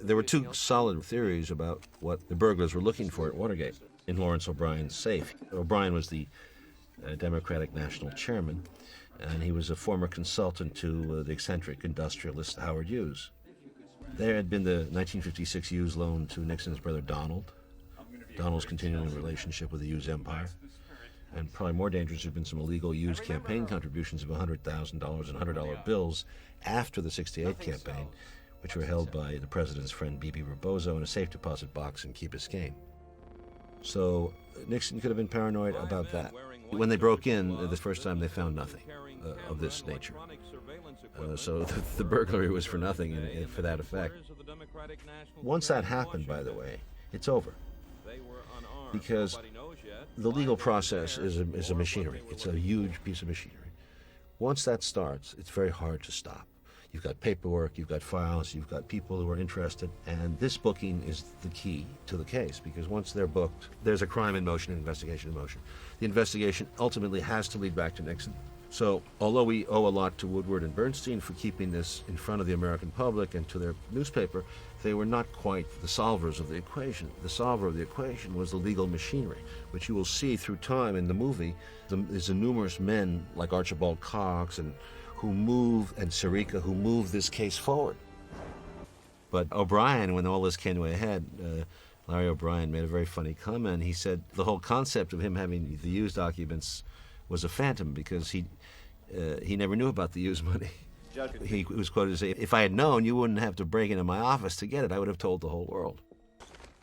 There were two solid theories about what the burglars were looking for at Watergate in Lawrence O'Brien's safe. O'Brien was the Democratic National Chairman, and he was a former consultant to the eccentric industrialist Howard Hughes. There had been the 1956 Hughes loan to Nixon's brother Donald. Donald's continuing relationship with the Hughes empire. And probably more dangerous, there had been some illegal Hughes campaign contributions of $100,000 and $100 bills after the 68 campaign, which were held by the president's friend B.B. Rebozo in a safe deposit box in Key Biscayne. So Nixon could have been paranoid about that. When they broke in the first time, they found nothing of this nature. So the burglary was for nothing and for that effect. Once that happened, by the way, it's over. Because the legal process is a machinery. It's a huge piece of machinery. Once that starts, it's very hard to stop. You've got paperwork, you've got files, you've got people who are interested, and this booking is the key to the case, because once they're booked, there's a crime in motion, an investigation in motion. The investigation ultimately has to lead back to Nixon. So, although we owe a lot to Woodward and Bernstein for keeping this in front of the American public and to their newspaper, they were not quite the solvers of the equation. The solver of the equation was the legal machinery, which you will see through time in the movie. There's numerous men like Archibald Cox and Sirica who move this case forward. But O'Brien, when all this came to a head, Larry O'Brien made a very funny comment. He said the whole concept of him having the Hughes documents was a phantom because he never knew about the Hughes money. He was quoted as saying, "If I had known, you wouldn't have to break into my office to get it. I would have told the whole world."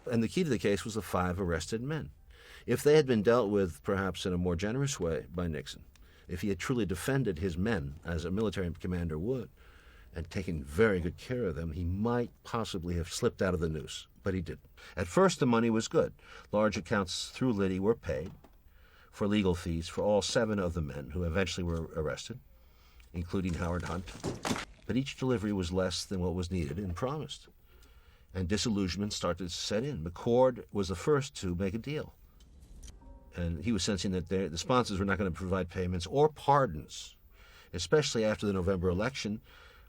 And the key to the case was the 5 arrested men. If they had been dealt with perhaps in a more generous way by Nixon, if he had truly defended his men as a military commander would, and taken very good care of them, he might possibly have slipped out of the noose, but he didn't. At first, the money was good. Large accounts through Liddy were paid for legal fees for all 7 of the men who eventually were arrested, including Howard Hunt. But each delivery was less than what was needed and promised. And disillusionment started to set in. McCord was the first to make a deal. And he was sensing that the sponsors were not going to provide payments or pardons, especially after the November election,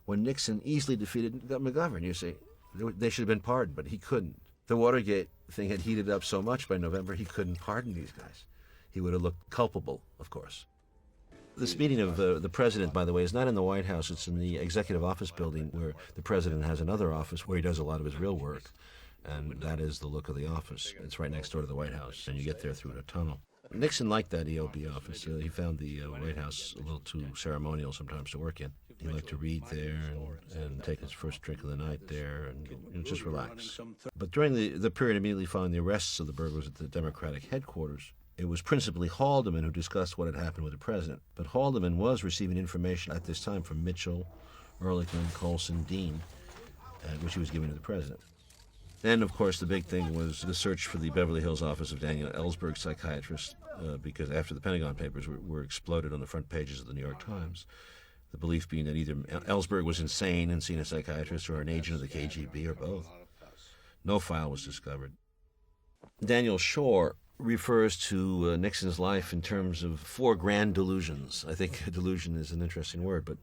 when Nixon easily defeated McGovern. You see, they should have been pardoned, but he couldn't. The Watergate thing had heated up so much by November, he couldn't pardon these guys. He would have looked culpable, of course. This meeting of the president, by the way, is not in the White House. It's in the executive office building where the president has another office where he does a lot of his real work. And that is the look of the office. It's right next door to the White House, and you get there through a tunnel. Nixon liked that EOB office. He found the White House a little too ceremonial sometimes to work in. He liked to read there and take his first drink of the night there and just relax. But during the period immediately following the arrests of the burglars at the Democratic headquarters, it was principally Haldeman who discussed what had happened with the president. But Haldeman was receiving information at this time from Mitchell, Ehrlichman, Colson, Dean, which he was giving to the president. Then, of course, the big thing was the search for the Beverly Hills office of Daniel Ellsberg, psychiatrist, because after the Pentagon Papers were exploded on the front pages of the New York Times, the belief being that either Ellsberg was insane and seen a psychiatrist or an agent of the KGB or both. No file was discovered. Daniel Shore refers to Nixon's life in terms of 4 grand delusions. I think delusion is an interesting word, but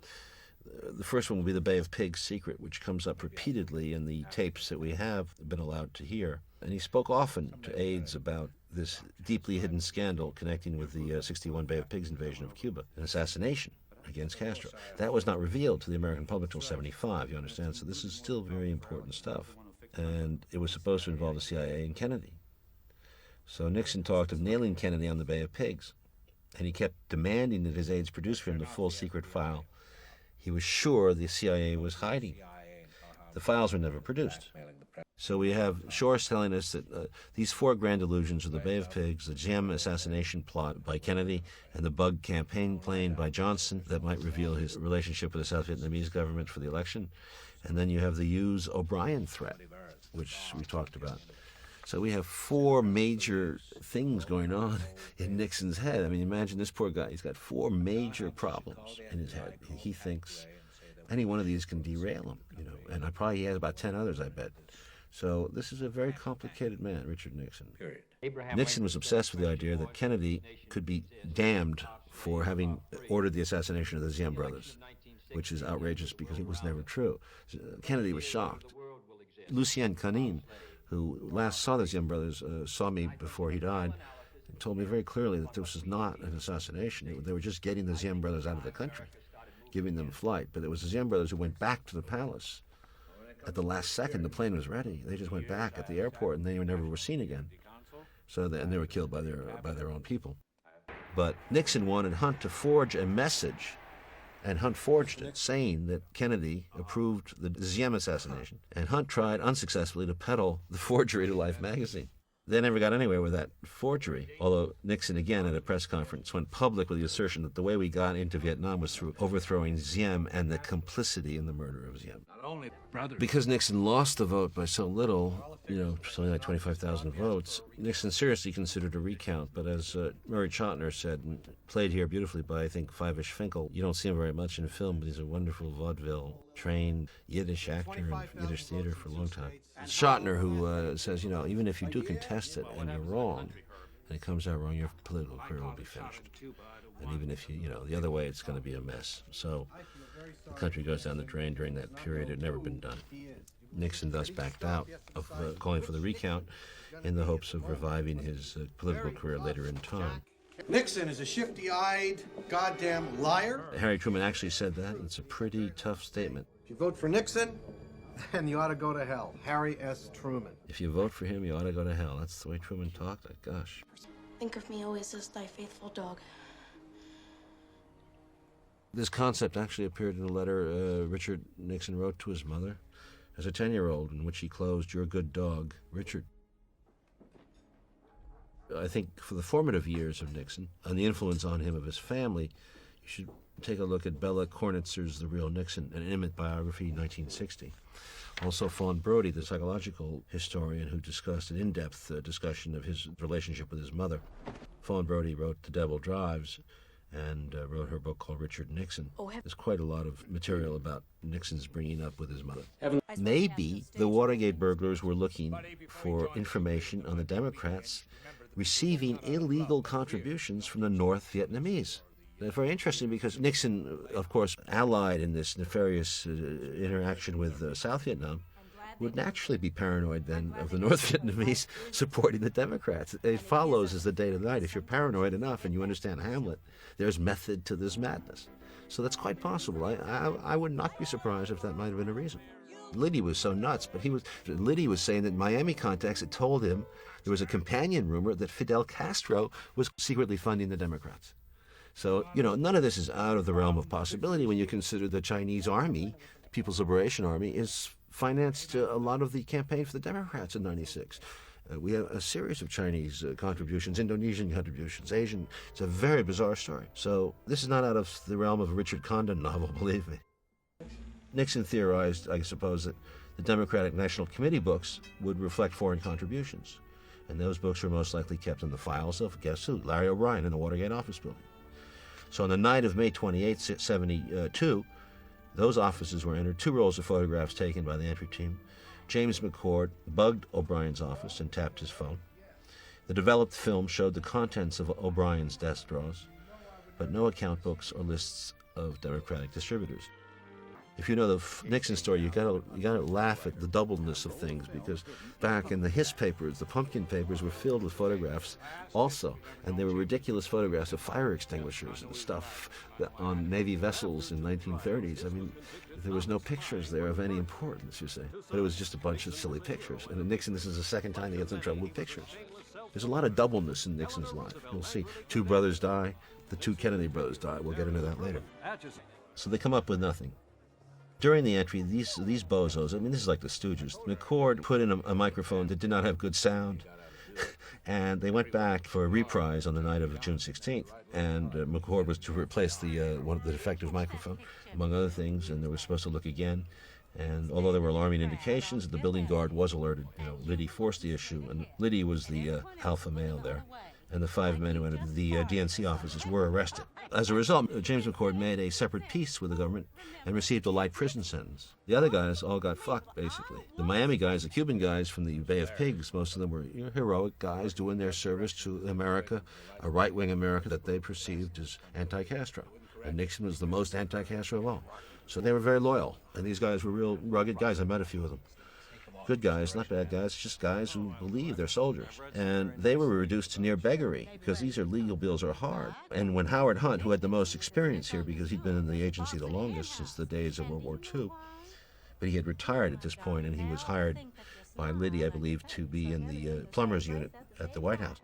the first one will be the Bay of Pigs secret, which comes up repeatedly in the tapes that we have been allowed to hear. And he spoke often to aides about this deeply hidden scandal connecting with the 61 Bay of Pigs invasion of Cuba, an assassination against Castro. That was not revealed to the American public until 1975, you understand? So this is still very important stuff. And it was supposed to involve the CIA and Kennedy. So Nixon talked of nailing Kennedy on the Bay of Pigs, and he kept demanding that his aides produce for him the full secret file he was sure the CIA was hiding. The files were never produced. So we have Shore telling us that these 4 grand delusions are the Bay of Pigs, the Gem assassination plot by Kennedy, and the Bug campaign plane by Johnson that might reveal his relationship with the South Vietnamese government for the election. And then you have the Hughes O'Brien threat, which we talked about. So we have 4 major things going on in Nixon's head. I mean, imagine this poor guy. He's got 4 major problems in his head. He thinks any one of these can derail him, and he has about 10 others, I bet. So this is a very complicated man, Richard Nixon. Nixon was obsessed with the idea that Kennedy could be damned for having ordered the assassination of the Diem brothers, which is outrageous because it was never true. Kennedy was shocked. Lucien Canin, who last saw the Ziem brothers, saw me before he died, and told me very clearly that this was not an assassination. They were just getting the Ziem brothers out of the country, giving them flight. But it was the Ziem brothers who went back to the palace at the last second. The plane was ready. They just went back at the airport, and they never were seen again. And they were killed by their own people. But Nixon wanted Hunt to forge a message, and Hunt forged it, saying that Kennedy approved the Ziem assassination. And Hunt tried unsuccessfully to peddle the forgery to Life magazine. They never got anywhere with that forgery, although Nixon, again, at a press conference, went public with the assertion that the way we got into Vietnam was through overthrowing Ziem and the complicity in the murder of Ziem. Because Nixon lost the vote by so little, something like 25,000 votes, Nixon seriously considered a recount. But as Murray Chotiner said, and played here beautifully by, I think, Fivish Finkel, you don't see him very much in film, but he's a wonderful vaudeville trained Yiddish actor in Yiddish theater for a long time. Chotiner, who says, even if you do contest it and you're wrong, and it comes out wrong, your political career will be finished. And even if the other way, it's going to be a mess. So the country goes down the drain during that period. It had never been done. Nixon thus backed out of calling for the recount in the hopes of reviving his political career later in time. Nixon is a shifty-eyed, goddamn liar. Harry Truman actually said that. It's a pretty tough statement. If you vote for Nixon, then you ought to go to hell. Harry S. Truman. If you vote for him, you ought to go to hell. That's the way Truman talked. Gosh. Think of me always as thy faithful dog. This concept actually appeared in a letter Richard Nixon wrote to his mother as a 10-year-old, in which he closed, "Your good dog, Richard." I think for the formative years of Nixon and the influence on him of his family, you should take a look at Bella Kornitzer's The Real Nixon, an intimate biography, 1960. Also Fawn Brodie, the psychological historian who discussed an in-depth discussion of his relationship with his mother. Fawn Brodie wrote The Devil Drives and wrote her book called Richard Nixon. There's quite a lot of material about Nixon's bringing up with his mother. Maybe the Watergate burglars were looking for information on the Democrats receiving illegal contributions from the North Vietnamese. That's very interesting because Nixon, of course, allied in this nefarious interaction with South Vietnam, would naturally be paranoid then of the North Vietnamese supporting the Democrats. It follows as the day to night. If you're paranoid enough and you understand Hamlet, there's method to this madness. So that's quite possible. I would not be surprised if that might have been a reason. Liddy was so nuts, but Liddy was saying that Miami contacts had told him there was a companion rumor that Fidel Castro was secretly funding the Democrats. So, none of this is out of the realm of possibility when you consider the Chinese army, People's Liberation Army, is financed a lot of the campaign for the Democrats in '96. We have a series of Chinese contributions, Indonesian contributions, Asian. It's a very bizarre story. So this is not out of the realm of a Richard Condon novel, believe me. Nixon theorized, I suppose, that the Democratic National Committee books would reflect foreign contributions. And those books were most likely kept in the files of, guess who, Larry O'Brien in the Watergate office building. So on the night of May 28, 1972, those offices were entered, 2 rolls of photographs taken by the entry team. James McCord bugged O'Brien's office and tapped his phone. The developed film showed the contents of O'Brien's desk drawers, but no account books or lists of Democratic distributors. If you know the Nixon story, you gotta laugh at the doubleness of things, because back in the Hiss papers, the pumpkin papers were filled with photographs also, and there were ridiculous photographs of fire extinguishers and stuff on Navy vessels in 1930s. I mean, there was no pictures there of any importance, you say, but it was just a bunch of silly pictures. And in Nixon, this is the second time he gets in trouble with pictures. There's a lot of doubleness in Nixon's life. You'll see 2 brothers die, the 2 Kennedy brothers die. We'll get into that later. So they come up with nothing. During the entry, these bozos, I mean, this is like the Stooges. McCord put in a microphone that did not have good sound, and they went back for a reprise on the night of June 16th, and McCord was to replace the defective microphone, among other things, and they were supposed to look again. And although there were alarming indications, the building guard was alerted. Liddy forced the issue, and Liddy was the alpha male there. And the 5 men who entered the DNC offices were arrested. As a result, James McCord made a separate peace with the government and received a light prison sentence. The other guys all got fucked, basically. The Miami guys, the Cuban guys from the Bay of Pigs, most of them were heroic guys doing their service to America, a right-wing America that they perceived as anti-Castro. And Nixon was the most anti-Castro of all. So they were very loyal. And these guys were real rugged guys. I met a few of them. good guys, not bad guys, just guys who believe they're soldiers. And they were reduced to near beggary because these legal bills are hard. And when Howard Hunt, who had the most experience here because he'd been in the agency the longest since the days of World War II, but he had retired at this point, and he was hired by Liddy, I believe, to be in the plumbers unit at the White House.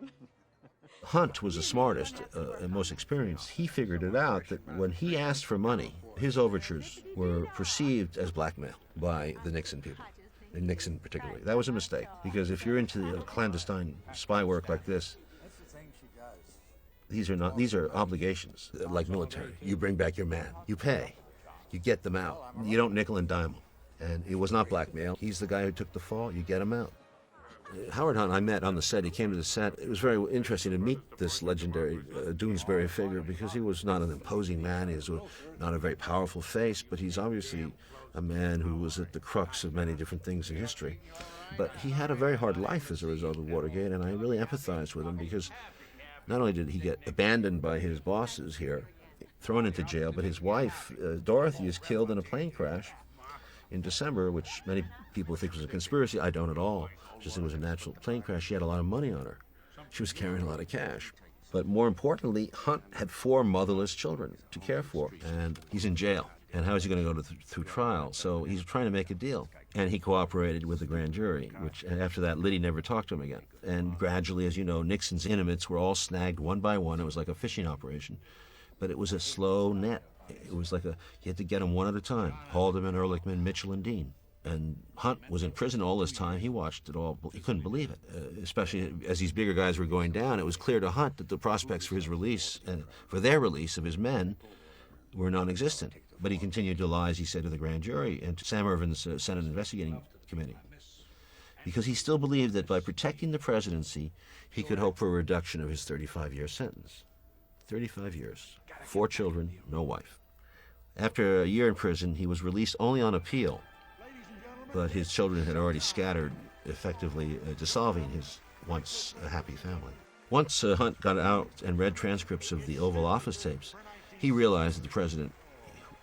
Hunt was the smartest and most experienced. He figured it out that when he asked for money, his overtures were perceived as blackmail by the Nixon people, and Nixon particularly. That was a mistake, because if you're into clandestine spy work like this, these are obligations, like military. You bring back your man, you pay, you get them out. You don't nickel and dime them. And it was not blackmail. He's the guy who took the fall, you get him out. Howard Hunt I met on the set. He came to the set. It was very interesting to meet this legendary Doonesbury figure, because he was not an imposing man. He was not a very powerful face, but he's obviously a man who was at the crux of many different things in history. But he had a very hard life as a result of Watergate, and I really empathized with him, because not only did he get abandoned by his bosses here, thrown into jail, but his wife, Dorothy, is killed in a plane crash in December, which many people think was a conspiracy. I don't at all. Just it was a natural plane crash. She had a lot of money on her. She was carrying a lot of cash. But more importantly, Hunt had 4 motherless children to care for, and he's in jail. And how is he going to go through trial? So he's trying to make a deal. And he cooperated with the grand jury, which after that, Liddy never talked to him again. And gradually, as you know, Nixon's intimates were all snagged one by one. It was like a fishing operation. But it was a slow net. It was like you had to get them one at a time. Haldeman, Ehrlichman, Mitchell, and Dean. And Hunt was in prison all this time. He watched it all. He couldn't believe it, especially as these bigger guys were going down. It was clear to Hunt that the prospects for his release, for their release of his men, were non-existent. But he continued to lie, as he said to the grand jury and to Sam Ervin's Senate Investigating Committee, because he still believed that by protecting the presidency, he could hope for a reduction of his 35-year sentence. 35 years, 4 children, no wife. After a year in prison, he was released only on appeal, but his children had already scattered, effectively dissolving his once happy family. Once Hunt got out and read transcripts of the Oval Office tapes, he realized that the president,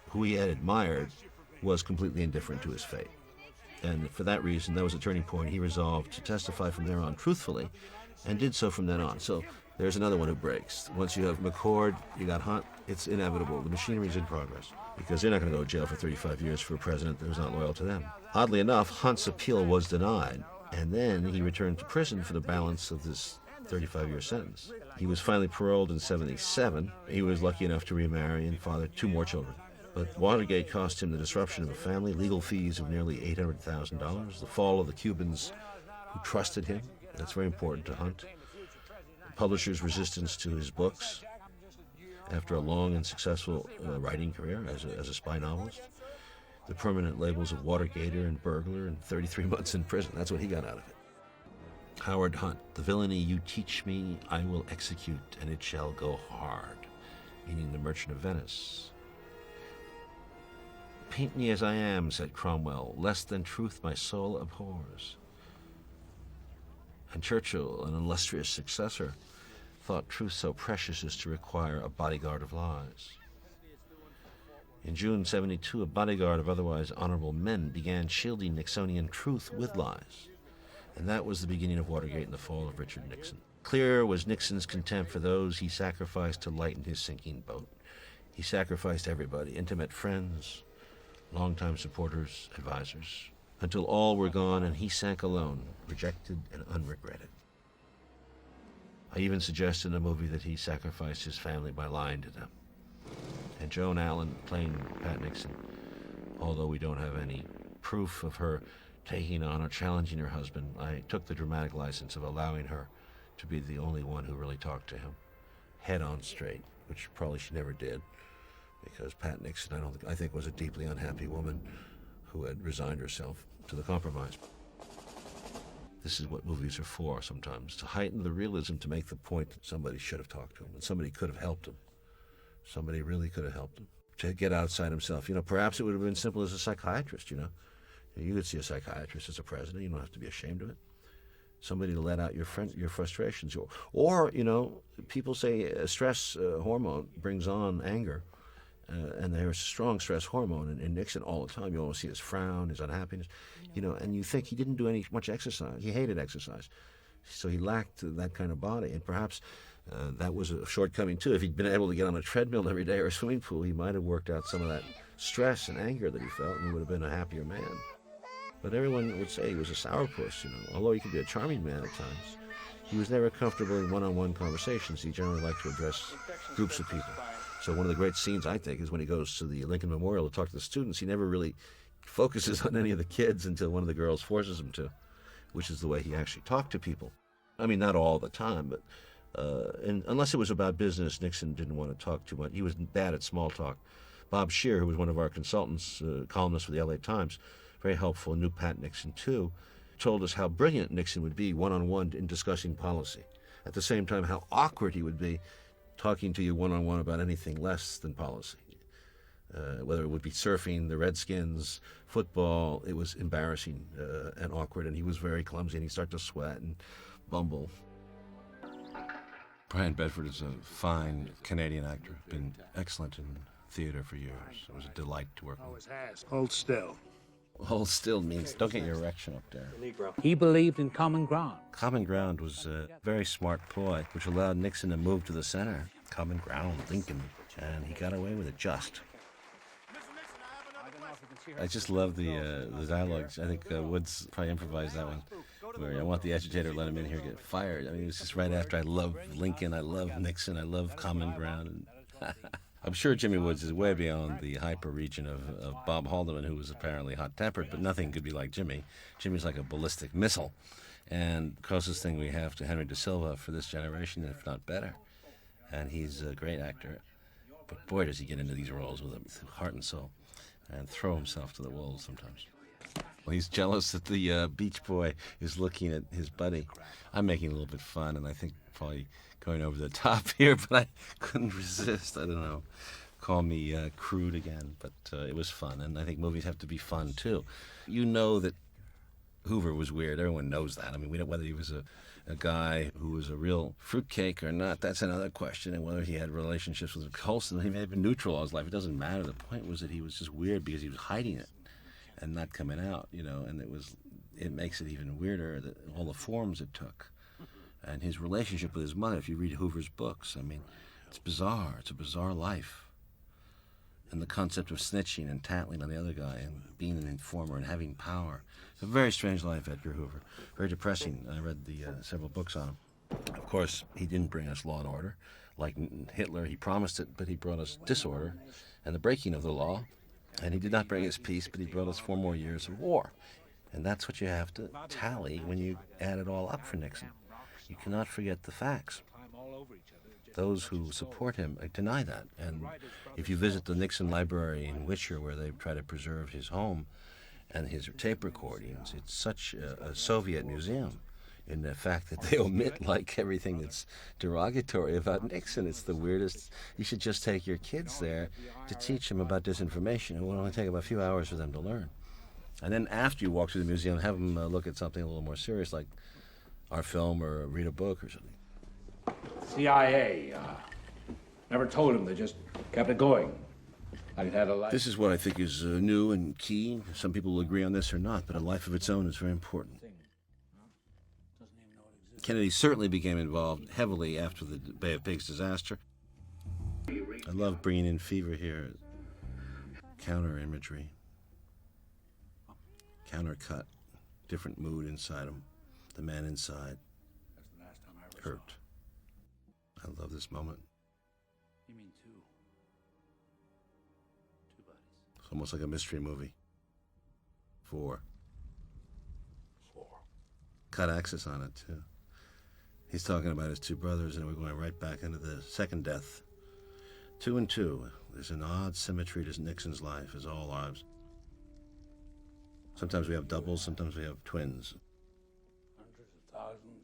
who he had admired, was completely indifferent to his fate. And for that reason, that was a turning point. He resolved to testify from there on truthfully, and did so from then on. So there's another one who breaks. Once you have McCord, you got Hunt, it's inevitable. The machinery's in progress, because they're not going to go to jail for 35 years for a president that was not loyal to them. Oddly enough, Hunt's appeal was denied, and then he returned to prison for the balance of this 35-year sentence. He was finally paroled in 1977. He was lucky enough to remarry and father 2 more children. But Watergate cost him the disruption of a family, legal fees of nearly $800,000, the fall of the Cubans who trusted him. That's very important to Hunt. Publishers' resistance to his books after a long and successful writing career as a spy novelist. The permanent labels of Watergator and burglar, and 33 months in prison. That's what he got out of it. Howard Hunt, the villainy you teach me, I will execute, and it shall go hard, meaning the Merchant of Venice. Paint me as I am, said Cromwell, less than truth my soul abhors. And Churchill, an illustrious successor, thought truth so precious as to require a bodyguard of lies. In June 1972, a bodyguard of otherwise honorable men began shielding Nixonian truth with lies. And that was the beginning of Watergate and the fall of Richard Nixon. Clear was Nixon's contempt for those he sacrificed to lighten his sinking boat. He sacrificed everybody, intimate friends, longtime supporters, advisors, until all were gone and he sank alone, rejected and unregretted. I even suggest in the movie that he sacrificed his family by lying to them. And Joan Allen, playing Pat Nixon, although we don't have any proof of her taking on or challenging her husband, I took the dramatic license of allowing her to be the only one who really talked to him, head on straight, which probably she never did, because Pat Nixon, I think, was a deeply unhappy woman who had resigned herself to the compromise. This is what movies are for sometimes, to heighten the realism, to make the point that somebody should have talked to him, and somebody could have helped him. Somebody really could have helped him to get outside himself. Perhaps it would have been simple as a psychiatrist, You could see a psychiatrist as a president. You don't have to be ashamed of it. Somebody to let out your frustrations. Or people say a stress hormone brings on anger. and there's a strong stress hormone in Nixon all the time. You always see his frown, his unhappiness, and you think he didn't do much exercise. He hated exercise. So he lacked that kind of body, and perhaps that was a shortcoming too. If he'd been able to get on a treadmill every day or a swimming pool, he might have worked out some of that stress and anger that he felt, and he would have been a happier man. But everyone would say he was a sourpuss, although he could be a charming man at times. He was never comfortable in one-on-one conversations. He generally liked to address groups of people. So one of the great scenes, I think, is when he goes to the Lincoln Memorial to talk to the students. He never really focuses on any of the kids until one of the girls forces him to, which is the way he actually talked to people. I mean, not all the time, but and unless it was about business, Nixon didn't want to talk too much. He was bad at small talk. Bob Scheer, who was one of our consultants, columnists for the LA Times, very helpful, and knew Pat Nixon too, told us how brilliant Nixon would be one-on-one in discussing policy. At the same time, how awkward he would be talking to you one-on-one about anything less than policy. Whether it would be surfing, the Redskins, football, it was embarrassing and awkward, and he was very clumsy, and he'd start to sweat and bumble. Brian Bedford is a fine Canadian actor, been excellent in theater for years. It was a delight to work with. Hold still. Hold still means don't get your erection up there. He believed in common ground. Common ground was a very smart ploy, which allowed Nixon to move to the center. Common ground, Lincoln, and he got away with it just. I just love the dialogue. I think Woods probably improvised that one, where I want the agitator to let him in here get fired. I mean, it was just right after I love Lincoln, I love Nixon, I love common ground. And I'm sure Jimmy Woods is way beyond the hyper region of Bob Haldeman, who was apparently hot-tempered, but nothing could be like Jimmy. Jimmy's like a ballistic missile, and the closest thing we have to Henry de Silva for this generation, if not better. And he's a great actor, but boy, does he get into these roles with heart and soul, and throw himself to the wolves sometimes. Well, he's jealous that the Beach Boy is looking at his buddy. I'm making a little bit fun, and I think probably going over the top here, but I couldn't resist. I don't know. Call me crude again, but it was fun, and I think movies have to be fun, too. You know that Hoover was weird. Everyone knows that. I mean, we don't, whether he was a guy who was a real fruitcake or not, that's another question, and whether he had relationships with Colson. He may have been neutral all his life. It doesn't matter. The point was that he was just weird because he was hiding it and not coming out, and it makes it even weirder, that all the forms it took. And his relationship with his mother, if you read Hoover's books, I mean, it's bizarre. It's a bizarre life. And the concept of snitching and tattling on the other guy and being an informer and having power. It's a very strange life, Edgar Hoover. Very depressing. I read the several books on him. Of course, he didn't bring us law and order. Like Hitler, he promised it, but he brought us disorder and the breaking of the law. And he did not bring us peace, but he brought us 4 more years of war. And that's what you have to tally when you add it all up for Nixon. You cannot forget the facts. Those who support him deny that. And if you visit the Nixon Library in Wisher, where they try to preserve his home and his tape recordings, it's such a Soviet museum in the fact that they omit like everything that's derogatory about Nixon. It's the weirdest. You should just take your kids there to teach them about disinformation. It will only take about a few hours for them to learn. And then after you walk through the museum, have them look at something a little more serious, like our film or read a book or something. CIA never told him. They just kept it going. Like it had a life. This is what I think is new and key. Some people will agree on this or not, but a life of its own is very important. Kennedy certainly became involved heavily after the Bay of Pigs disaster. I love bringing in fever here. Counter imagery. Countercut. Different mood inside him. The man inside. Hurt. I love this moment. You mean two? Two bodies. It's almost like a mystery movie. 4. Cut access on it, too. He's talking about his 2 brothers, and we're going right back into the second death. 2 and 2. There's an odd symmetry to Nixon's life, as all lives. Sometimes we have doubles, sometimes we have twins. Hundreds of thousands.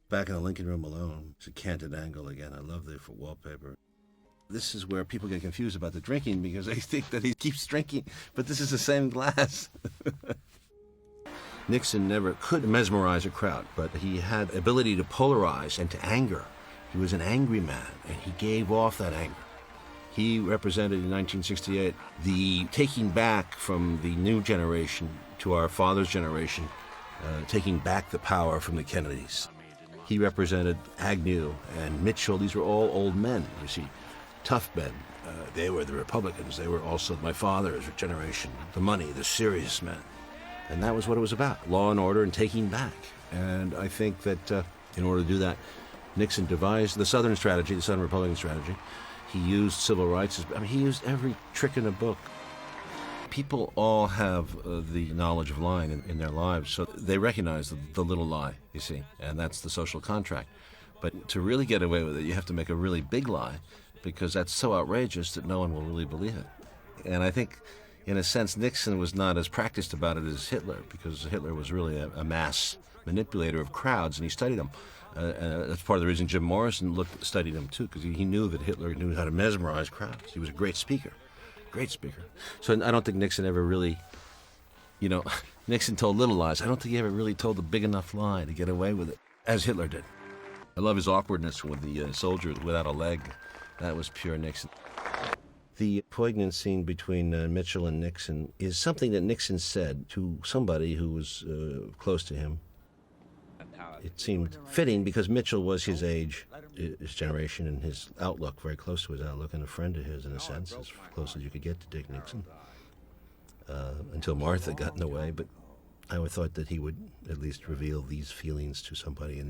Back in the Lincoln Room alone, it's a canted angle again. I love the wallpaper. This is where people get confused about the drinking because they think that he keeps drinking, but this is the same glass. Nixon never could mesmerize a crowd, but he had ability to polarize and to anger. He was an angry man, and he gave off that anger. He represented in 1968 the taking back from the new generation to our father's generation, taking back the power from the Kennedys. He represented Agnew and Mitchell. These were all old men, you see, tough men. They were the Republicans. They were also my father's generation, the money, the serious men. And that was what it was about, law and order and taking back. And I think that in order to do that, Nixon devised the Southern strategy, the Southern Republican strategy. He used civil rights. He used every trick in the book. People all have the knowledge of lying in their lives, so they recognize the little lie, you see, and that's the social contract. But to really get away with it, you have to make a really big lie, because that's so outrageous that no one will really believe it. And I think, in a sense, Nixon was not as practiced about it as Hitler, because Hitler was really a mass manipulator of crowds, and he studied them. That's part of the reason Jim Morrison studied him, too, because he knew that Hitler knew how to mesmerize crowds. He was a great speaker. Great speaker. So I don't think Nixon ever really, Nixon told little lies. I don't think he ever really told a big enough lie to get away with it, as Hitler did. I love his awkwardness with the soldier without a leg. That was pure Nixon. The poignant scene between Mitchell and Nixon is something that Nixon said to somebody who was close to him. It seemed fitting because Mitchell was his age, his generation, and his outlook, very close to his outlook, and a friend of his in a sense, as close as you could get to Dick Nixon, until Martha got in the way. But I would thought that he would at least reveal these feelings to somebody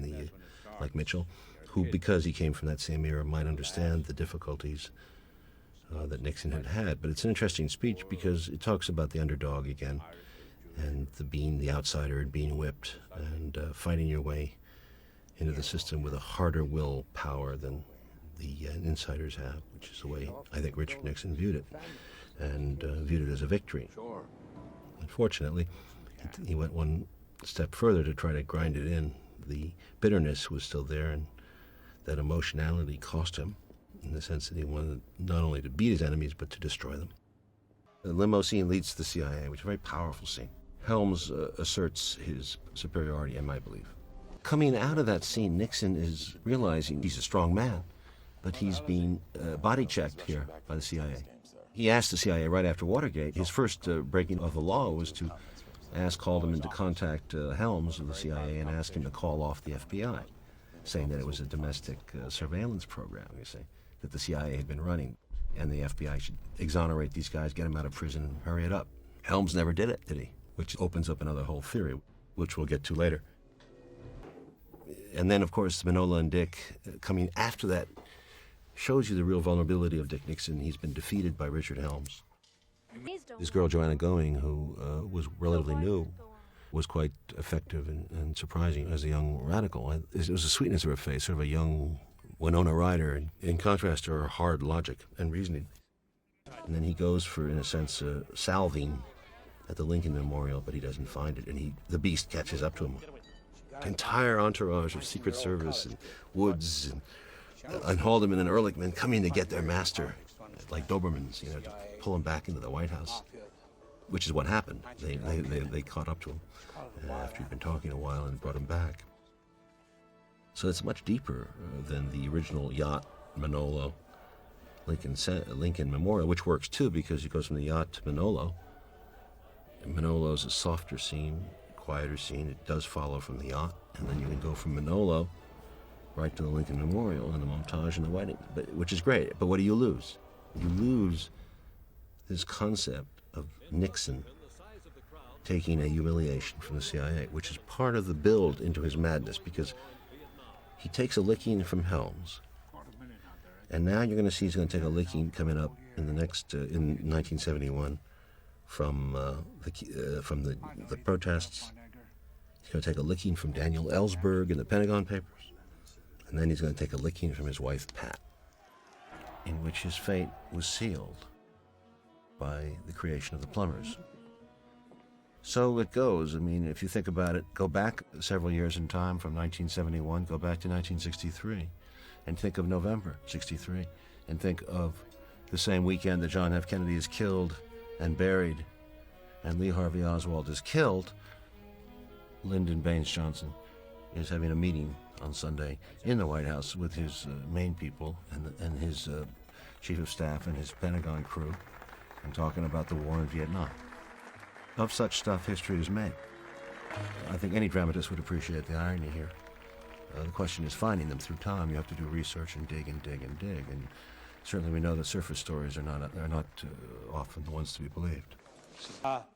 like Mitchell, who, because he came from that same era, might understand the difficulties that Nixon had had. But it's an interesting speech because it talks about the underdog again, and being the outsider and being whipped and fighting your way into the system with a harder will power than the insiders have, which is the way I think Richard Nixon viewed it, and viewed it as a victory. Unfortunately, he went one step further to try to grind it in. The bitterness was still there, and that emotionality cost him, in the sense that he wanted not only to beat his enemies, but to destroy them. The limo scene leads to the CIA, which is a very powerful scene. Helms asserts his superiority, in my belief. Coming out of that scene, Nixon is realizing he's a strong man, but he's being body checked here by the CIA. He asked the CIA right after Watergate, his first breaking of the law was to called him into contact Helms of the CIA and ask him to call off the FBI, saying that it was a domestic surveillance program, you see, that the CIA had been running, and the FBI should exonerate these guys, get them out of prison, and hurry it up. Helms never did it, did he? Which opens up another whole theory, which we'll get to later. And then, of course, Manola and Dick coming after that shows you the real vulnerability of Dick Nixon. He's been defeated by Richard Helms. This girl, Joanna Going, who was relatively new, was quite effective and surprising as a young radical. It was the sweetness of her face, sort of a young Winona Ryder, in contrast to her hard logic and reasoning. And then he goes for, in a sense, salving at the Lincoln Memorial, but he doesn't find it, and the beast catches up to him. Entire entourage of Secret Service and Woods and Haldeman and Ehrlichman coming to get their master, like Dobermans, to pull him back into the White House, which is what happened. They caught up to him after he'd been talking a while and brought him back. So it's much deeper than the original yacht, Manolo, Lincoln Memorial, which works too because it goes from the yacht to Manolo. And Manolo's a softer scene, quieter scene. It does follow from the yacht, and then you can go from Manolo right to the Lincoln Memorial and the montage and the wedding, which is great. But what do you lose? You lose this concept of Nixon taking a humiliation from the CIA, which is part of the build into his madness, because he takes a licking from Helms, and now you're going to see he's going to take a licking coming up in the next in 1971 from the protests. He's going to take a licking from Daniel Ellsberg in the Pentagon Papers, and then he's going to take a licking from his wife Pat, in which his fate was sealed by the creation of the plumbers. So it goes. I mean, if you think about it, go back several years in time from 1971, go back to 1963, and think of November 63, and think of the same weekend that John F. Kennedy is killed and buried, and Lee Harvey Oswald is killed. Lyndon Baines Johnson is having a meeting on Sunday in the White House with his main people and his chief of staff and his Pentagon crew, and talking about the war in Vietnam. Of such stuff, history is made. I think any dramatist would appreciate the irony here. The question is finding them through time. You have to do research and dig and dig and dig. And certainly we know that surface stories are not often the ones to be believed.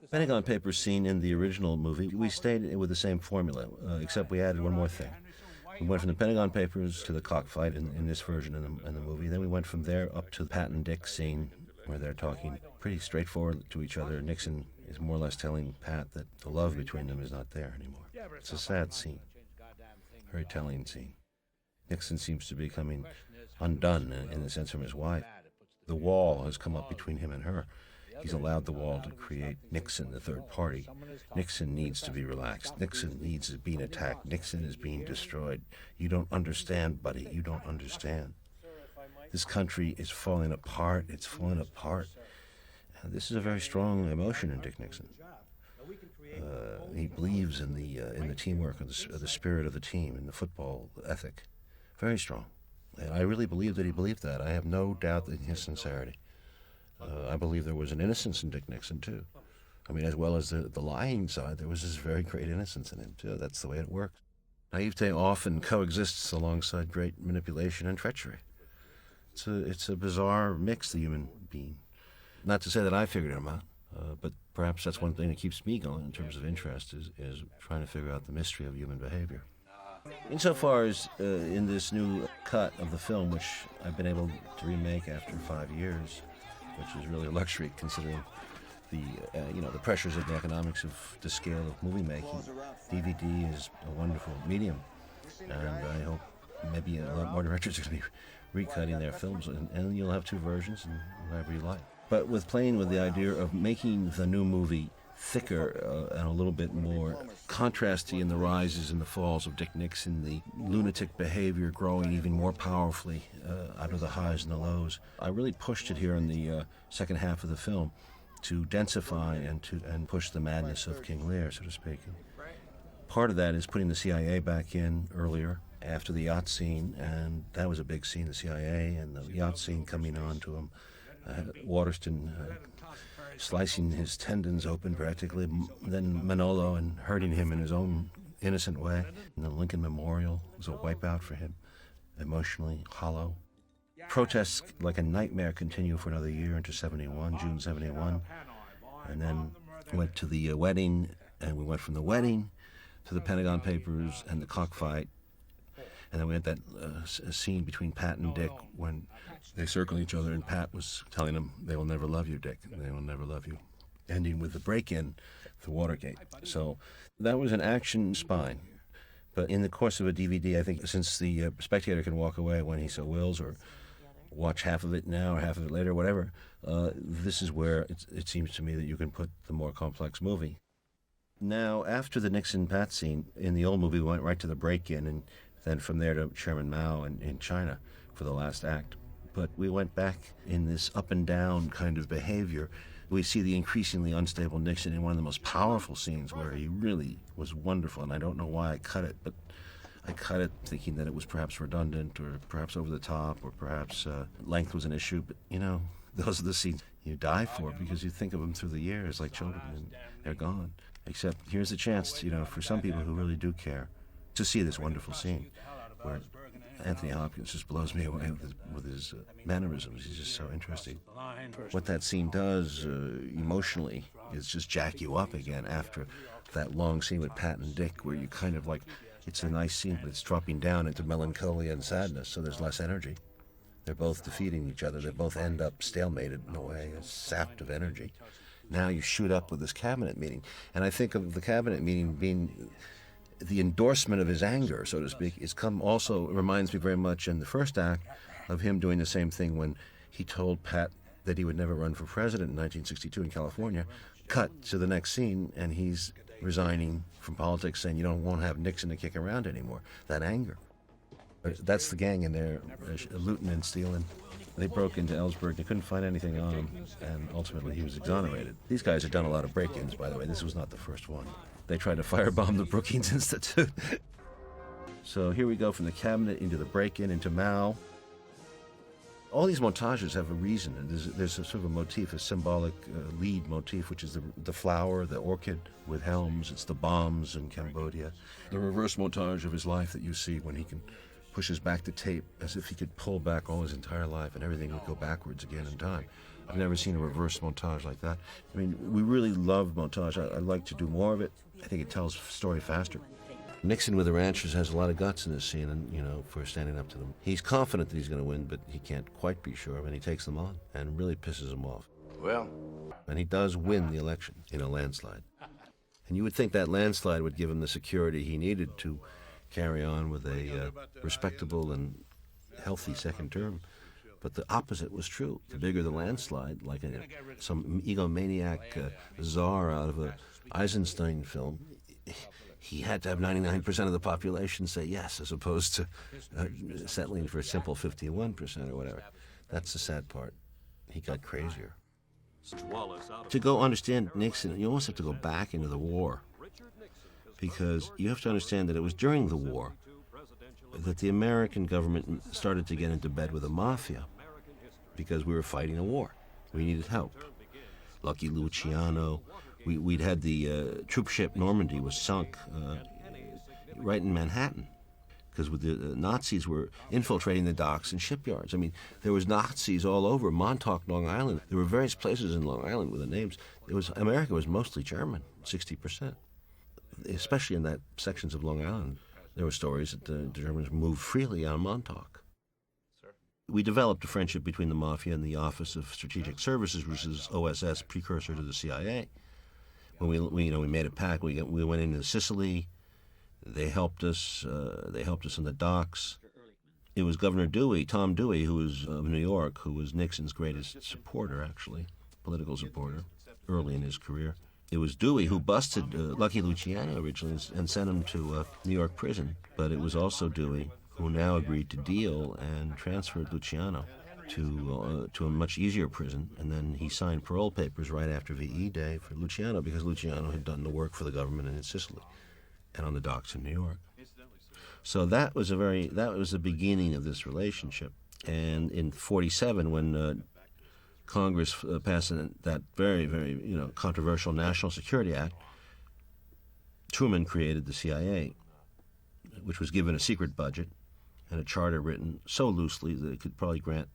Pentagon Papers scene in the original movie, we stayed with the same formula, except we added one more thing. We went from the Pentagon Papers to the cockfight in this version in the movie. Then we went from there up to the Pat and Dick scene, where they're talking pretty straightforward to each other. Nixon is more or less telling Pat that the love between them is not there anymore. It's a sad scene, very telling scene. Nixon seems to be becoming undone in the sense from his wife. The wall has come up between him and her. He's allowed the wall to create Nixon, the third party. Nixon needs to be relaxed. Nixon needs is being attacked. Nixon is being destroyed. You don't understand, buddy. You don't understand. This country is falling apart. It's falling apart. This is a very strong emotion in Dick Nixon. He believes in the teamwork, of the spirit of the team, in the football ethic. Very strong. And I really believe that he believed that. I have no doubt in his sincerity. I believe there was an innocence in Dick Nixon, too. I mean, as well as the lying side, there was this very great innocence in him, too. That's the way it works. Naivete often coexists alongside great manipulation and treachery. It's a bizarre mix, the human being. Not to say that I figured him out, but perhaps that's one thing that keeps me going in terms of interest, is trying to figure out the mystery of human behavior. Insofar as in this new cut of the film, which I've been able to remake after 5 years, which is really a luxury considering the pressures of the economics of the scale of movie making. DVD is a wonderful medium, and I hope maybe a lot more directors are going to be recutting their films, and you'll have two versions, and whatever you like. But with playing with the idea of making the new movie thicker and a little bit more contrasty in the rises and the falls of Dick Nixon, the lunatic behavior growing even more powerfully out of the highs and the lows. I really pushed it here in the second half of the film to densify and push the madness of King Lear, so to speak. Part of that is putting the CIA back in earlier, after the yacht scene, and that was a big scene, the CIA and the yacht scene coming on to him. Waterston slicing his tendons open practically, then Manolo and hurting him in his own innocent way. And the Lincoln Memorial was a wipeout for him, emotionally hollow. Protests like a nightmare continue for another year into 71, June 71. And then went to the wedding, and we went from the wedding to the Pentagon Papers and the cockfight. And then we had that scene between Pat and Dick when they circle each other, and Pat was telling him, "They will never love you, Dick. They will never love you." Ending with the break-in, the Watergate. So that was an action spine. But in the course of a DVD, I think since the spectator can walk away when he so wills, or watch half of it now or half of it later, whatever, this is where it seems to me that you can put the more complex movie. Now, after the Nixon-Pat scene, in the old movie, we went right to the break-in, and then from there to Chairman Mao in China for the last act. But we went back in this up and down kind of behavior. We see the increasingly unstable Nixon in one of the most powerful scenes where he really was wonderful, and I don't know why I cut it, but I cut it thinking that it was perhaps redundant or perhaps over the top or perhaps length was an issue. But, those are the scenes you die for because you think of them through the years like children, and they're gone. Except here's a chance, for some people who really do care, to see this wonderful scene where Anthony Hopkins just blows me away with his mannerisms. He's just so interesting. What that scene does emotionally is just jack you up again after that long scene with Pat and Dick, where you kind of like, it's a nice scene, but it's dropping down into melancholy and sadness, so there's less energy. They're both defeating each other. They both end up stalemated in a way, sapped of energy. Now you shoot up with this cabinet meeting. And I think of the cabinet meeting being the endorsement of his anger, so to speak. It reminds me very much in the first act of him doing the same thing when he told Pat that he would never run for president in 1962 in California. Cut to the next scene, and he's resigning from politics, saying you won't have Nixon to kick around anymore. That anger. That's the gang in there, looting and stealing. They broke into Ellsberg. They couldn't find anything on him, and ultimately he was exonerated. These guys had done a lot of break-ins, by the way. This was not the first one. They tried to firebomb the Brookings Institute. So here we go from the cabinet into the break-in into Mao. All these montages have a reason. And there's a sort of a motif, a symbolic lead motif, which is the flower, the orchid with helms. It's the bombs in Cambodia. The reverse montage of his life that you see when he pushes back the tape as if he could pull back all his entire life and everything would go backwards again in time. I've never seen a reverse montage like that. I mean, we really love montage. I'd like to do more of it. I think it tells the story faster. Nixon with the ranchers has a lot of guts in this scene, and for standing up to them. He's confident that he's going to win, but he can't quite be sure, and he takes them on and really pisses them off. Well, and he does win the election in a landslide. And you would think that landslide would give him the security he needed to carry on with a respectable and healthy second term. But the opposite was true. The bigger the landslide, like some egomaniac czar out of a Eisenstein film, he had to have 99% of the population say yes, as opposed to settling for a simple 51% or whatever. That's the sad part. He got crazier. To go understand Nixon, you almost have to go back into the war, because you have to understand that it was during the war that the American government started to get into bed with the Mafia, because we were fighting a war. We needed help. Lucky Luciano. We'd had the troop ship Normandy was sunk right in Manhattan, because the Nazis were infiltrating the docks and shipyards. I mean, there was Nazis all over Montauk, Long Island. There were various places in Long Island with the names. America was mostly German, 60%, especially in that sections of Long Island. There were stories that the Germans moved freely on Montauk. We developed a friendship between the Mafia and the Office of Strategic Services, which is OSS, precursor to the CIA. When we made a pact, we went into Sicily. They helped us. They helped us on the docks. It was Governor Dewey, Tom Dewey, who was of New York, who was Nixon's greatest supporter, actually, political supporter, early in his career. It was Dewey who busted Lucky Luciano originally and sent him to New York prison. But it was also Dewey who now agreed to deal and transferred Luciano to a much easier prison, and then he signed parole papers right after VE Day for Luciano, because Luciano had done the work for the government in Sicily and on the docks in New York. So that was the beginning of this relationship. And in '47, when Congress passed that very, very controversial National Security Act, Truman created the CIA, which was given a secret budget and a charter written so loosely that it could probably grant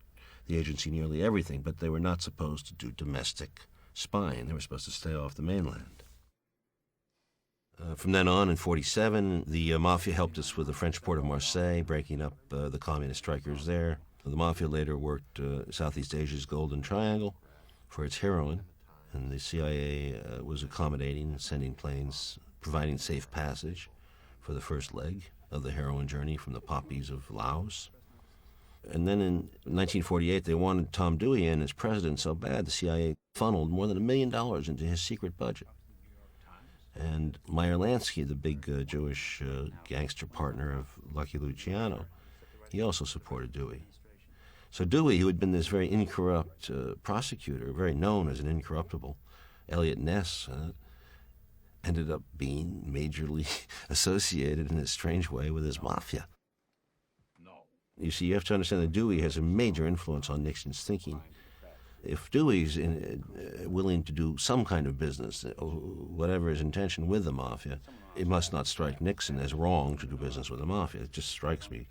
the agency nearly everything, but they were not supposed to do domestic spying. They were supposed to stay off the mainland. From then on, in '47, the Mafia helped us with the French port of Marseille, breaking up the communist strikers there. The Mafia later worked Southeast Asia's Golden Triangle for its heroin, and the CIA was accommodating, sending planes, providing safe passage for the first leg of the heroin journey from the poppies of Laos. And then in 1948, they wanted Tom Dewey in as president so bad, the CIA funneled more than $1 million into his secret budget. And Meyer Lansky, the big Jewish gangster partner of Lucky Luciano, he also supported Dewey. So Dewey, who had been this very incorrupt prosecutor, very known as an incorruptible, Elliot Ness, ended up being majorly associated in a strange way with his Mafia. You see, you have to understand that Dewey has a major influence on Nixon's thinking. If Dewey's willing to do some kind of business, whatever his intention with the Mafia, it must not strike Nixon as wrong to do business with the Mafia. It just strikes me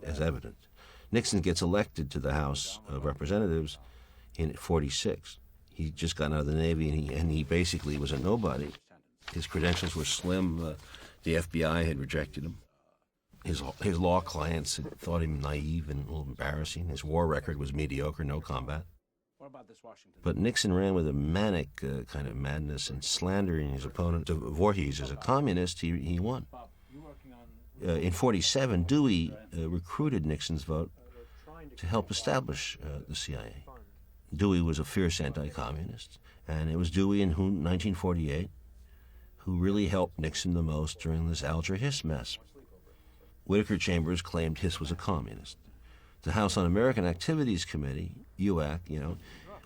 as evident. Nixon gets elected to the House of Representatives in '46. He just got out of the Navy, and he basically was a nobody. His credentials were slim. The FBI had rejected him. His law clients had thought him naive and a little embarrassing. His war record was mediocre, no combat. But Nixon ran with a manic kind of madness and slandering his opponent. Voorhees, as a communist, he won. In '47, Dewey recruited Nixon's vote to help establish the CIA. Dewey was a fierce anti-communist, and it was Dewey in 1948 who really helped Nixon the most during this Alger Hiss mess. Whittaker Chambers claimed Hiss was a communist. The House Un-American Activities Committee, UAC,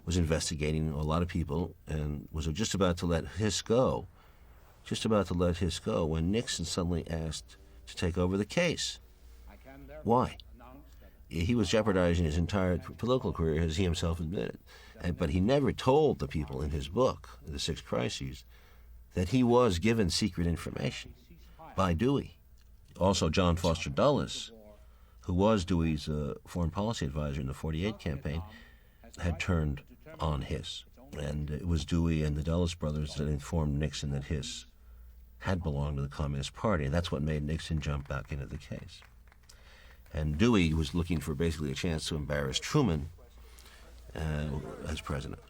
was investigating a lot of people and was just about to let Hiss go, when Nixon suddenly asked to take over the case. Why? he was jeopardizing his entire political career, as he himself admitted. But he never told the people in his book, The Six Crises, that he was given secret information by Dewey. Also, John Foster Dulles, who was Dewey's foreign policy advisor in the 48 campaign, had turned on Hiss. And it was Dewey and the Dulles brothers that informed Nixon that Hiss had belonged to the Communist Party, and that's what made Nixon jump back into the case. And Dewey was looking for basically a chance to embarrass Truman as president,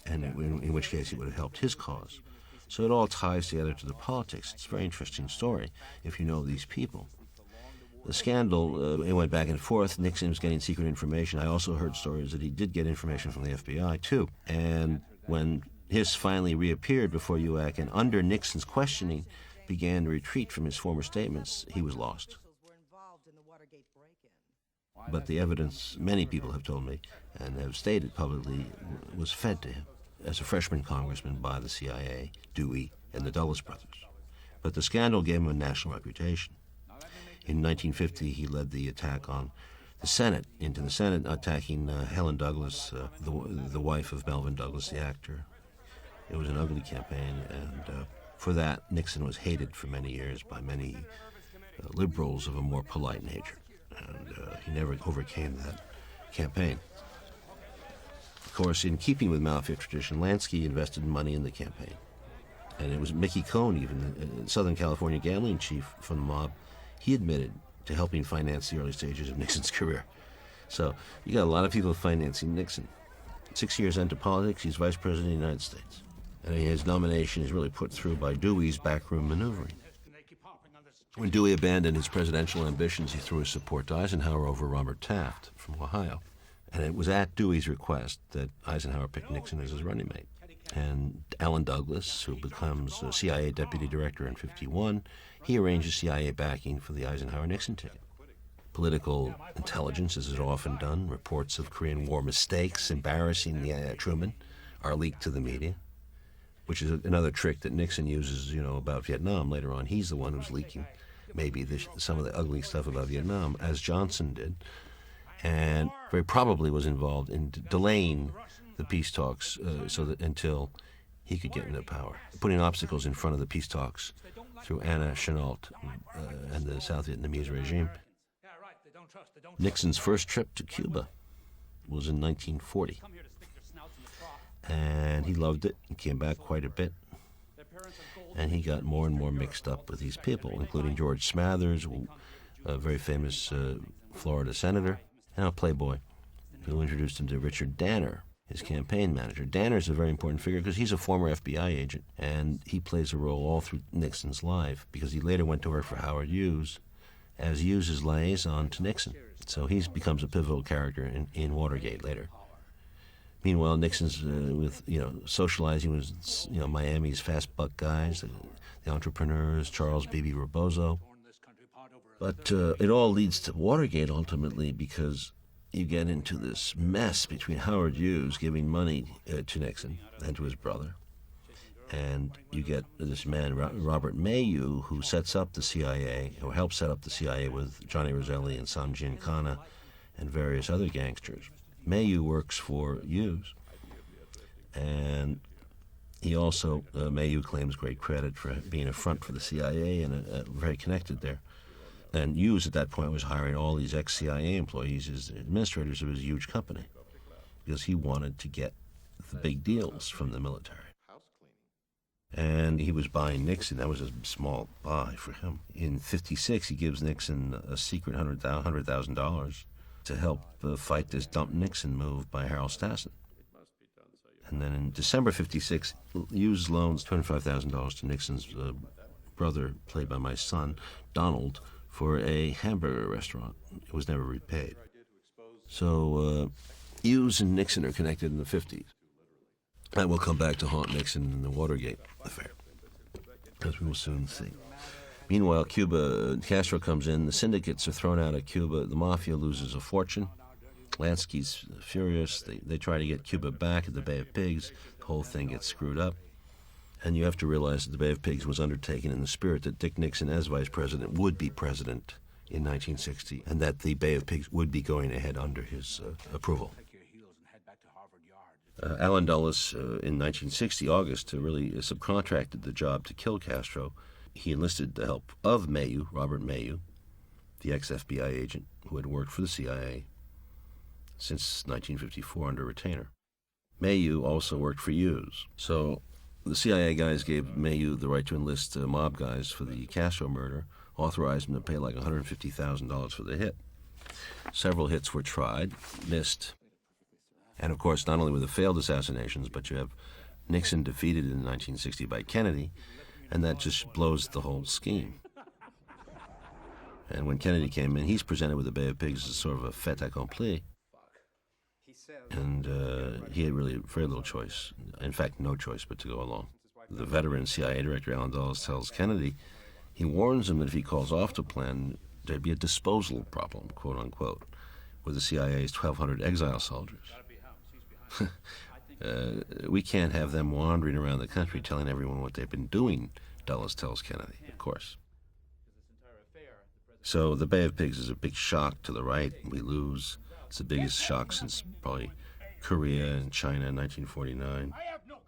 and in which case it would have helped his cause. So it all ties together to the politics. It's a very interesting story if you know these people. The scandal, it went back and forth. Nixon was getting secret information. I also heard stories that he did get information from the FBI, too. And when Hiss finally reappeared before UAC and under Nixon's questioning began to retreat from his former statements, he was lost. But the evidence, many people have told me and have stated publicly, was fed to him as a freshman congressman by the CIA, Dewey, and the Dulles brothers. But the scandal gave him a national reputation. In 1950, he led the attack on the Senate, into the Senate, attacking Helen Douglas, the wife of Melvyn Douglas, the actor. It was an ugly campaign, and for that, Nixon was hated for many years by many liberals of a more polite nature, and he never overcame that campaign. Of course, in keeping with Mafia tradition, Lansky invested money in the campaign. And it was Mickey Cohn, even, Southern California gambling chief from the mob, he admitted to helping finance the early stages of Nixon's career. So you got a lot of people financing Nixon. 6 years into politics, he's vice president of the United States. And his nomination is really put through by Dewey's backroom maneuvering. When Dewey abandoned his presidential ambitions, he threw his support to Eisenhower over Robert Taft from Ohio. And it was at Dewey's request that Eisenhower picked Nixon as his running mate. And Alan Douglas, who becomes a CIA deputy director in '51, he arranges CIA backing for the Eisenhower-Nixon ticket. Political intelligence, as is often done, reports of Korean War mistakes embarrassing Truman are leaked to the media, which is another trick that Nixon uses, about Vietnam later on. He's the one who's leaking maybe some of the ugly stuff about Vietnam, as Johnson did, and very probably was involved in delaying the peace talks until he could get into power, putting obstacles in front of the peace talks through Anna Chennault and the South Vietnamese regime. Nixon's first trip to Cuba was in 1940, and he loved it. He came back quite a bit, and he got more and more mixed up with these people, including George Smathers, a very famous Florida senator, and a playboy, who introduced him to Richard Danner, his campaign manager. Danner's a very important figure because he's a former FBI agent, and he plays a role all through Nixon's life because he later went to work for Howard Hughes as Hughes' liaison to Nixon. So he becomes a pivotal character in Watergate later. Meanwhile, Nixon's socializing with Miami's fast buck guys, the entrepreneurs, Charles Beebe Rebozo. But it all leads to Watergate ultimately because you get into this mess between Howard Hughes giving money to Nixon and to his brother. And you get this man, Robert Mayu, who sets up the CIA, or helps set up the CIA with Johnny Roselli and Sam Giancana and various other gangsters. Mayu works for Hughes. And he also, Mayu claims great credit for being a front for the CIA and very connected there. And Hughes at that point was hiring all these ex-CIA employees as administrators of his huge company because he wanted to get the big deals from the military. And he was buying Nixon. That was a small buy for him. In '56, he gives Nixon a secret $100,000 to help fight this dump Nixon move by Harold Stassen. And then in December '56, Hughes loans $25,000 to Nixon's brother, played by my son, Donald, for a hamburger restaurant. It was never repaid. So Hughes and Nixon are connected in the 50s. And we'll come back to haunt Nixon in the Watergate affair, as we will soon see. Meanwhile, Cuba, Castro comes in, the syndicates are thrown out of Cuba, the mafia loses a fortune. Lansky's furious, they try to get Cuba back at the Bay of Pigs, the whole thing gets screwed up. And you have to realize that the Bay of Pigs was undertaken in the spirit that Dick Nixon, as vice president, would be president in 1960, and that the Bay of Pigs would be going ahead under his approval. Alan Dulles, in 1960, August, really subcontracted the job to kill Castro. He enlisted the help of Mayhew, Robert Mayhew, the ex-FBI agent who had worked for the CIA since 1954 under retainer. Mayhew also worked for Hughes. So the CIA guys gave Mayhew the right to enlist mob guys for the Castro murder, authorized him to pay like $150,000 for the hit. Several hits were tried, missed. And of course, not only were the failed assassinations, but you have Nixon defeated in 1960 by Kennedy, and that just blows the whole scheme. And when Kennedy came in, he's presented with the Bay of Pigs as sort of a fait accompli. And he had really very little choice. In fact, no choice but to go along. The veteran CIA director, Alan Dulles, tells Kennedy, he warns him that if he calls off the plan, there'd be a disposal problem, quote unquote, with the CIA's 1,200 exile soldiers. We can't have them wandering around the country telling everyone what they've been doing, Dulles tells Kennedy, of course. So the Bay of Pigs is a big shock to the right. We lose. It's the biggest shock since probably Korea and China in 1949.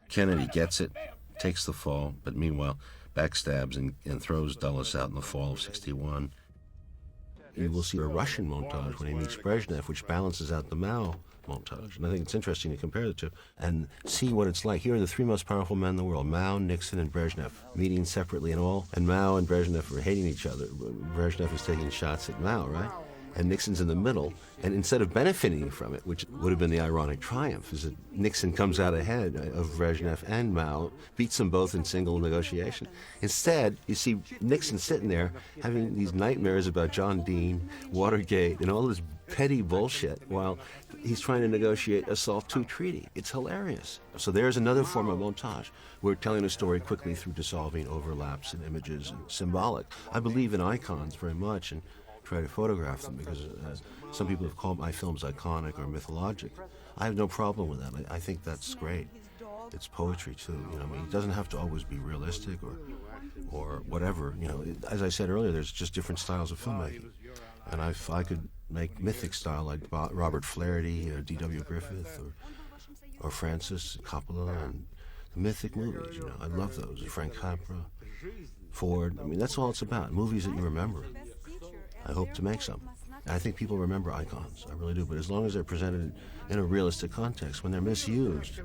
Kennedy gets it, takes the fall, but meanwhile backstabs and throws Dulles out in the fall of 61. You will see a Russian montage when he meets Brezhnev, which balances out the Mao montage. And I think it's interesting to compare the two and see what it's like. Here are the three most powerful men in the world, Mao, Nixon, and Brezhnev, meeting separately and all. And Mao and Brezhnev are hating each other. Brezhnev is taking shots at Mao, right? And Nixon's in the middle. And instead of benefiting from it, which would have been the ironic triumph, is that Nixon comes out ahead of Brezhnev and Mao, beats them both in single negotiation. Instead, you see Nixon sitting there having these nightmares about John Dean, Watergate, and all this petty bullshit while he's trying to negotiate a SALT II treaty. It's hilarious. So there's another form of montage. We're telling a story quickly through dissolving overlaps and images and symbolic. I believe in icons very much and try to photograph them because some people have called my films iconic or mythologic. I have no problem with that. I think that's great. It's poetry too. You know, I mean, it doesn't have to always be realistic or whatever. You know, as I said earlier, there's just different styles of filmmaking. And if I could make mythic style like Robert Flaherty, D.W. Griffith, or Francis Coppola, and the mythic movies, you know, I love those. Frank Capra, Ford. I mean, that's all it's about. Movies that you remember. I hope to make some. I think people remember icons. I really do. But as long as they're presented in a realistic context, when they're misused,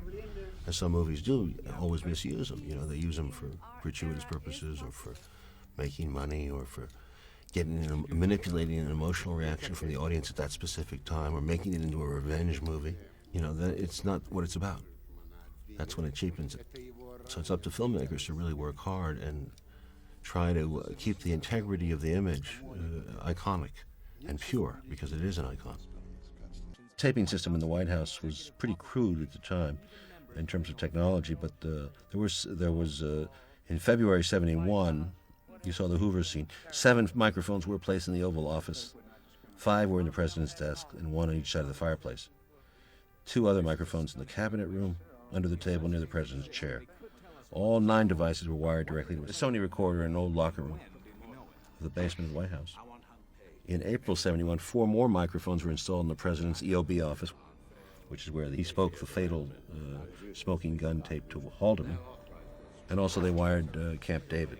as some movies do, always misuse them. You know, they use them for gratuitous purposes or for making money or for manipulating an emotional reaction from the audience at that specific time or making it into a revenge movie. You know, it's not what it's about. That's when it cheapens it. So it's up to filmmakers to really work hard and try to keep the integrity of the image iconic and pure, because it is an icon. Taping system in the White House was pretty crude at the time in terms of technology, but there was in February '71, you saw the Hoover scene. 7 microphones were placed in the Oval Office. 5 were in the president's desk, and 1 on each side of the fireplace. 2 other microphones in the cabinet room, under the table near the president's chair. All 9 devices were wired directly to a Sony recorder in an old locker room of the basement of the White House. In April '71, 4 more microphones were installed in the president's EOB office, which is where he spoke the fatal smoking gun tape to Haldeman. And also they wired Camp David.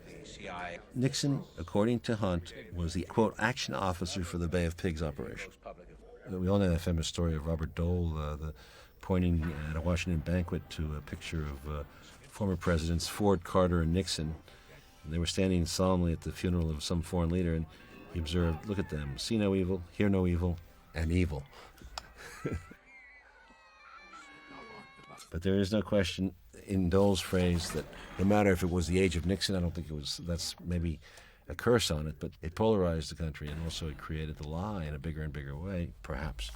Nixon, according to Hunt, was the, quote, action officer for the Bay of Pigs operation. We all know that famous story of Robert Dole pointing at a Washington banquet to a picture of former presidents Ford, Carter, and Nixon. And they were standing solemnly at the funeral of some foreign leader, and he observed, look at them, see no evil, hear no evil, and evil. But there is no question in Dole's phrase that no matter if it was the age of Nixon, I don't think it was, that's maybe a curse on it, but it polarized the country and also it created the lie in a bigger and bigger way, perhaps.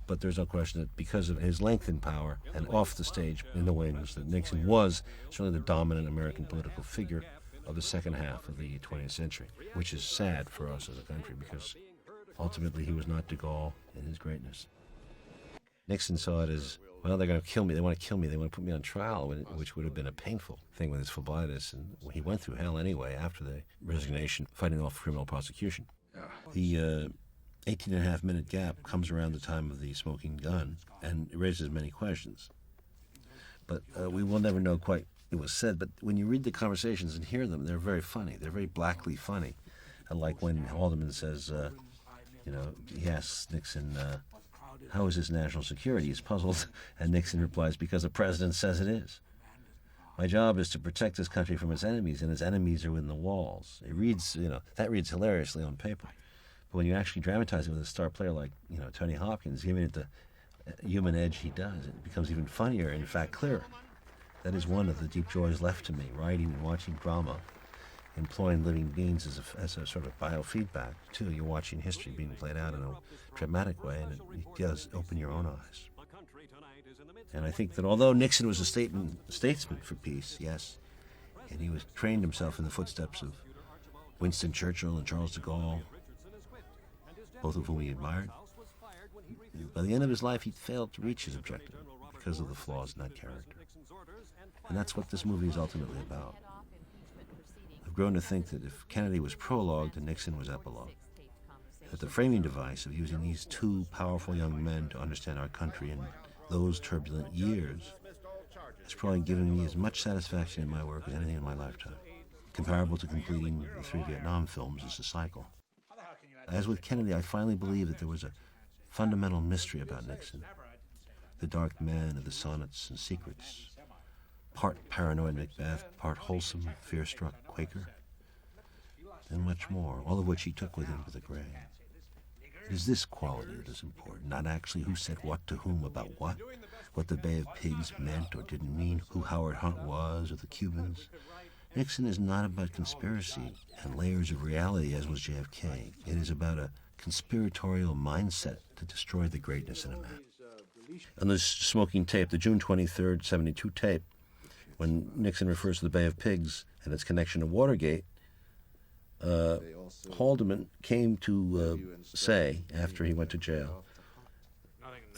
But there's no question that because of his length in power and off the stage in the wings, that Nixon was certainly the dominant American political figure of the second half of the 20th century, which is sad for us as a country because ultimately he was not de Gaulle in his greatness. Nixon saw it as, well, they're going to kill me. They want to kill me. They want to put me on trial, which would have been a painful thing with his phlebitis. And he went through hell anyway after the resignation, fighting off criminal prosecution. The 18.5-minute gap comes around the time of the smoking gun, and it raises many questions. But we will never know quite what was said. But when you read the conversations and hear them, they're very funny. They're very blackly funny. Like when Haldeman says, he asks Nixon, how is this national security? He's puzzled, and Nixon replies, because the president says it is. My job is to protect this country from its enemies, and its enemies are within the walls. It reads, that reads hilariously on paper. But when you actually dramatize it with a star player like, Tony Hopkins, giving it the human edge he does, it becomes even funnier and, in fact, clearer. That is one of the deep joys left to me, writing and watching drama, employing living beings as a sort of biofeedback, too. You're watching history being played out in a dramatic way, and it does open your own eyes. And I think that although Nixon was a statesman for peace, yes, and he was trained himself in the footsteps of Winston Churchill and Charles de Gaulle, both of whom he admired, by the end of his life he failed to reach his objective because of the flaws in that character. And that's what this movie is ultimately about. I've grown to think that if Kennedy was prologue, then Nixon was epilogue. That the framing device of using these two powerful young men to understand our country in those turbulent years has probably given me as much satisfaction in my work as anything in my lifetime. Comparable to completing the 3 Vietnam films as a cycle. As with Kennedy, I finally believe that there was a fundamental mystery about Nixon. The dark man of the sonnets and secrets. Part paranoid Macbeth, part wholesome, fear-struck Quaker. And much more, all of which he took with him to the grave. It is this quality that is important, not actually who said what to whom about what the Bay of Pigs meant or didn't mean, who Howard Hunt was or the Cubans. Nixon is not about conspiracy and layers of reality as was JFK. It is about a conspiratorial mindset to destroy the greatness in a man. On this smoking tape, the June 23rd, 72 tape, when Nixon refers to the Bay of Pigs and its connection to Watergate, Haldeman came to say, after he went to jail,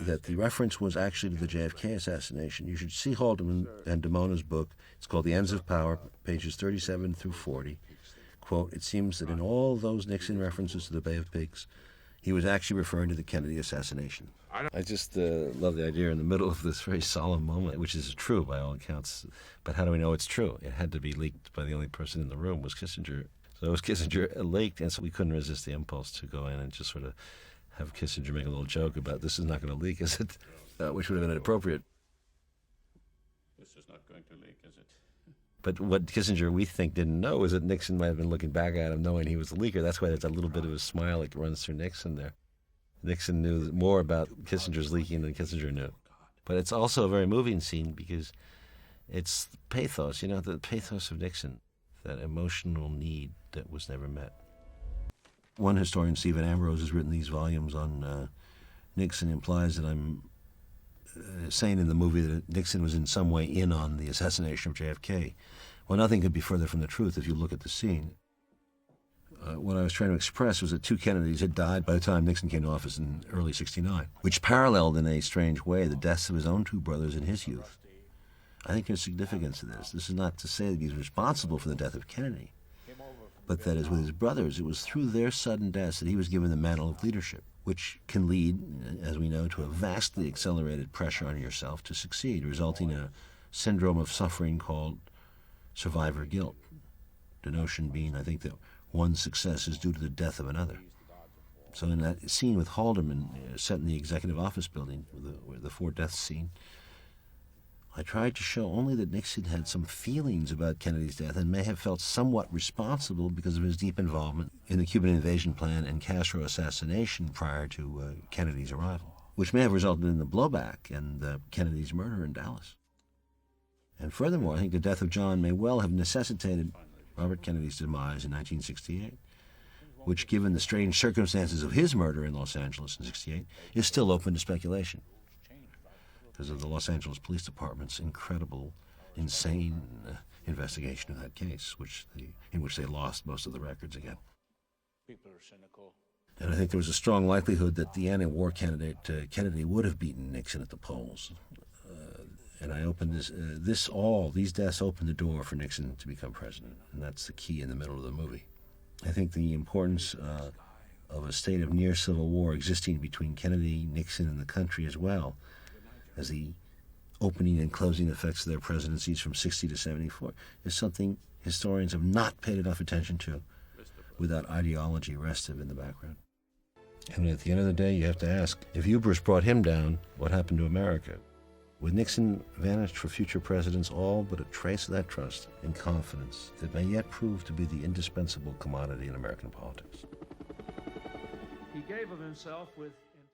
that the reference was actually to the JFK assassination. You should see Haldeman and Damona's book. It's called The Ends of Power, pages 37 through 40. Quote, it seems that in all those Nixon references to the Bay of Pigs, he was actually referring to the Kennedy assassination. I just love the idea in the middle of this very solemn moment, which is true by all accounts. But how do we know it's true? It had to be leaked by the only person in the room was Kissinger. So it was Kissinger leaked, and so we couldn't resist the impulse to go in and just sort of have Kissinger make a little joke about this is not going to leak, is it? Which would have been inappropriate. This is not going to leak, is it? But what Kissinger, we think, didn't know is that Nixon might have been looking back at him knowing he was the leaker. That's why there's a little bit of a smile that runs through Nixon there. Nixon knew more about Kissinger's leaking than Kissinger knew. But it's also a very moving scene because it's pathos, the pathos of Nixon, that emotional need that was never met. One historian, Stephen Ambrose, has written these volumes on Nixon, implies that I'm saying in the movie that Nixon was in some way in on the assassination of JFK. Well, nothing could be further from the truth if you look at the scene. What I was trying to express was that two Kennedys had died by the time Nixon came to office in early '69, which paralleled in a strange way the deaths of his own two brothers in his youth. I think there's significance to this. This is not to say that he's responsible for the death of Kennedy, but that as with his brothers, it was through their sudden deaths that he was given the mantle of leadership, which can lead, as we know, to a vastly accelerated pressure on yourself to succeed, resulting in a syndrome of suffering called survivor guilt. The notion being, I think, that one's success is due to the death of another. So in that scene with Haldeman, set in the executive office building, the four deaths scene, I tried to show only that Nixon had some feelings about Kennedy's death and may have felt somewhat responsible because of his deep involvement in the Cuban invasion plan and Castro assassination prior to Kennedy's arrival, which may have resulted in the blowback and Kennedy's murder in Dallas. And furthermore, I think the death of John may well have necessitated Robert Kennedy's demise in 1968, which, given the strange circumstances of his murder in Los Angeles in '68, is still open to speculation because of the Los Angeles Police Department's incredible, insane investigation of that case, in which they lost most of the records again. People are cynical. And I think there was a strong likelihood that the anti-war candidate Kennedy would have beaten Nixon at the polls. And I opened these deaths opened the door for Nixon to become president, and that's the key in the middle of the movie. I think the importance of a state of near civil war existing between Kennedy, Nixon, and the country, as well as the opening and closing effects of their presidencies from 60 to 74, is something historians have not paid enough attention to without ideology restive in the background. And at the end of the day, you have to ask, if hubris brought him down, what happened to America? With Nixon vanished for future presidents all but a trace of that trust and confidence that may yet prove to be the indispensable commodity in American politics. He gave of himself with